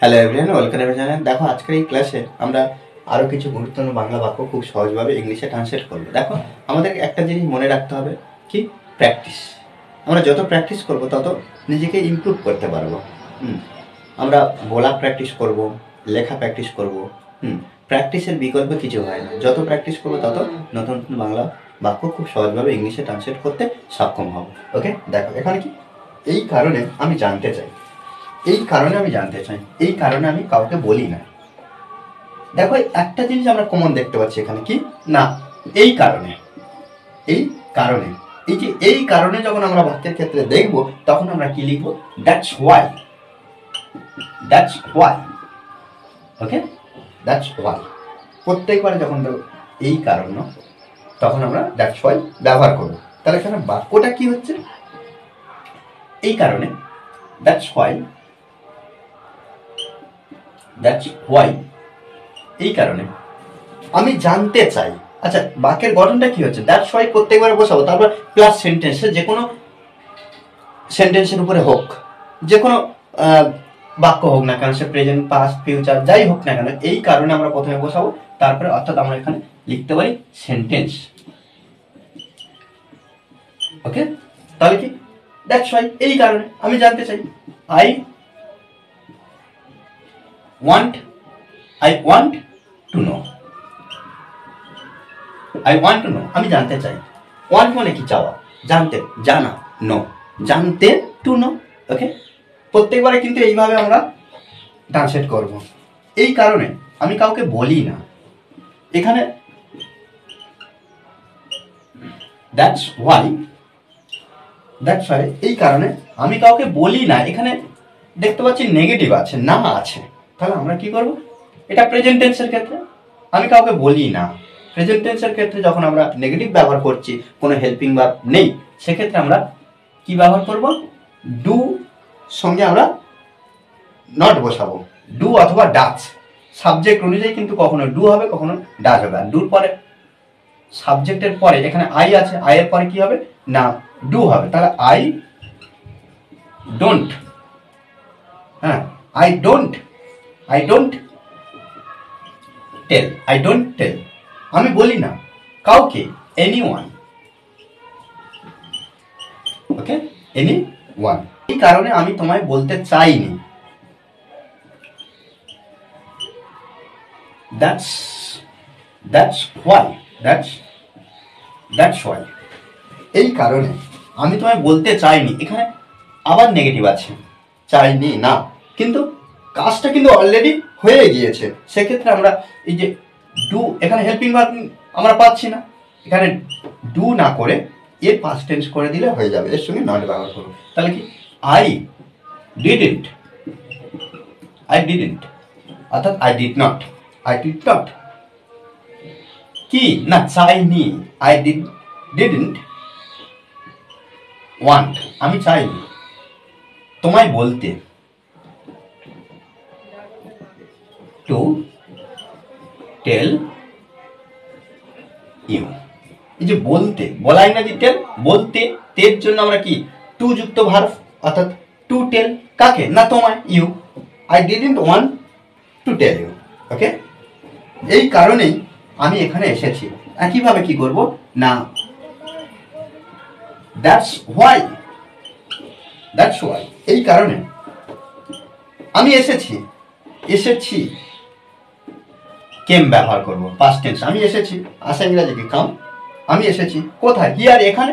Hello everyone, welcome to channel. দেখো, আজকের এই ক্লাসে আমরা আরও কিছু গুরুত্বপূর্ণ বাংলা বাক্য খুব সহজভাবে ইংলিশে ট্রান্সলেট করবো। দেখো, আমাদের একটা জিনিস মনে রাখতে হবে, কি? প্র্যাকটিস। আমরা যত প্র্যাকটিস করব তত নিজেকে ইমপ্রুভ করতে পারবো। আমরা বলা প্র্যাকটিস করব, লেখা প্র্যাকটিস করব। প্র্যাকটিসের বিকল্প কিছু হয় না। যত প্র্যাকটিস করবো তত নতুন নতুন বাংলা বাক্য খুব সহজভাবে ইংলিশে ট্রান্সলেট করতে সক্ষম হব। ওকে, দেখো এখানে কি, এই কারণে আমি জানতে চাই, এই কারণে আমি জানতে চাই, এই কারণে আমি কাউকে বলি না। দেখো, একটা জিনিস আমরা কমন দেখতে পাচ্ছি এখানে, কি না, এই কারণে, এই কারণে। এই যে এই কারণে যখন আমরা বাক্যের ক্ষেত্রে দেখব, তখন আমরা কি লিখবো? That's why, that's why. Okay, that's why. প্রত্যেকবার যখন এই কারণ, তখন আমরা দ্যাটস ওয়াই ব্যবহার করবো। তাহলে এখানে বাক্যটা কি হচ্ছে? এই কারণে, দ্যাটস ওয়াই, দ্যাটস ওয়াই, এই কারণে আমি জানতে চাই। আচ্ছা, বাক্যের গঠনটা কি হচ্ছে? দ্যাটস ওয়াই প্রত্যেকবার বসাবো, তারপর প্লাস সেন্টেন্সে যে কোনো সেন্টেন্সের উপরে হোক, যে কোনো বাক্য হোক না কেন, সে প্রেজেন্ট, পাস্ট, ফিউচার যাই হোক না কেন, এই কারণে আমরা প্রথমে বসাবো। তারপরে অর্থাৎ আমরা এখানে লিখতে পারি সেন্টেন্স। ওকে, তাহলে কি? দ্যাটস ওয়াই, এই কারণে আমি জানতে চাই। I want to know, I want to know, আমি জানতে চাই। ওয়ান্ট মানে কি? চাওয়া, জানতে, জানা, নো, জানতে, টু নো। ওকে, প্রত্যেকবারে কিন্তু এইভাবে আমরা ট্রান্সলেট করব। এই কারণে আমি কাউকে বলি না। এখানে দ্যাটস ওয়াই, দ্যাটস ওয়াই, এই কারণে আমি কাউকে বলি না। এখানে দেখতে পাচ্ছি নেগেটিভ আছে, না আছে। তাহলে আমরা কি করব? এটা প্রেজেন্ট টেন্সের ক্ষেত্রে আমি কাউকে বলি না। প্রেজেন্ট টেন্সের ক্ষেত্রে যখন আমরা নেগেটিভ ব্যবহার করছি, কোনো হেল্পিং ভার্ব নেই, সেক্ষেত্রে আমরা কি ব্যবহার করব? ডু সঙ্গে আমরা নট বসাবো, ডু অথবা ডাচ। সাবজেক্ট অনুযায়ী কিন্তু কখনো ডু হবে, কখনো ডাচ হবে। আর ডুর পরে, সাবজেক্টের পরে এখানে আই আছে, আই এর পরে কি হবে? না, ডু হবে। তাহলে আই ডোন্ট, হ্যাঁ, I don't tell, I don't tell, আমি বলি না কাউকে, এনিওয়ান। ওকে, এনিওয়ান। এই কারণে আমি তোমায় বলতে চাইনি। দ্যাটস ওয়াই, দ্যাটস ওয়াই, এই কারণে আমি তোমায় বলতে চাইনি। এখানে আবার নেগেটিভ আছে, চাইনি না, কিন্তু কাজটা কিন্তু অলরেডি হয়ে গিয়েছে। সেক্ষেত্রে আমরা এই যে ডু, এখানে হেল্পিং ভার্ব আমরা পাচ্ছি না, এখানে ডু না করে এর পাস্ট টেন্স করে দিলে হয়ে যাবে, এর সঙ্গে নট ব্যবহার করবো। তাহলে কি? আই ডিডন্ট, অর্থাৎ আই ডিড নট, কি না, চাইনি, আই ডিডন্ট ওয়ান্ট, আমি চাইনি তোমায় বলতে, টু টেল ইউ। এই যে বলতে, বলা ইংরাজি টেল, বলতে, তের জন্য আমরা কি? টু যুক্ত ভার্ব, অর্থাৎ টু টেল কাকে? না তোমায়, you. I didn't want to tell you. Okay, এই কারণেই আমি এখানে এসেছি। একইভাবে কি করব? না, দ্যাটস ওয়াই, এই কারণে আমি এসেছি। কেম ব্যবহার করব, পাস্ট টেন্স। আমি এসেছি, আসা ইংরাজি কি? কাম। আমি এসেছি কোথায়? হিয়ার, এখানে।